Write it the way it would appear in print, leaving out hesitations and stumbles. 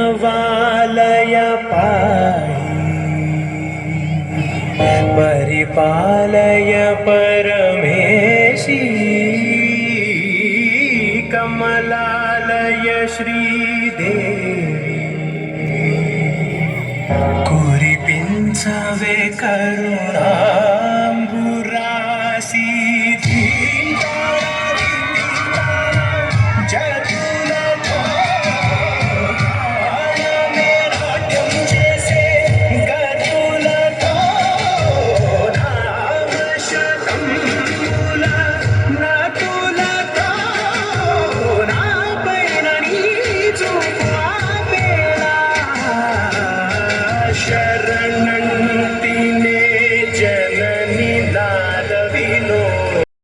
प्रणवालय पाहि परिपालय परमेशी कमलालय श्रीदेवी कुरिपिंचवे करुणांबुरासी शरणंतिने जननी नाद विनो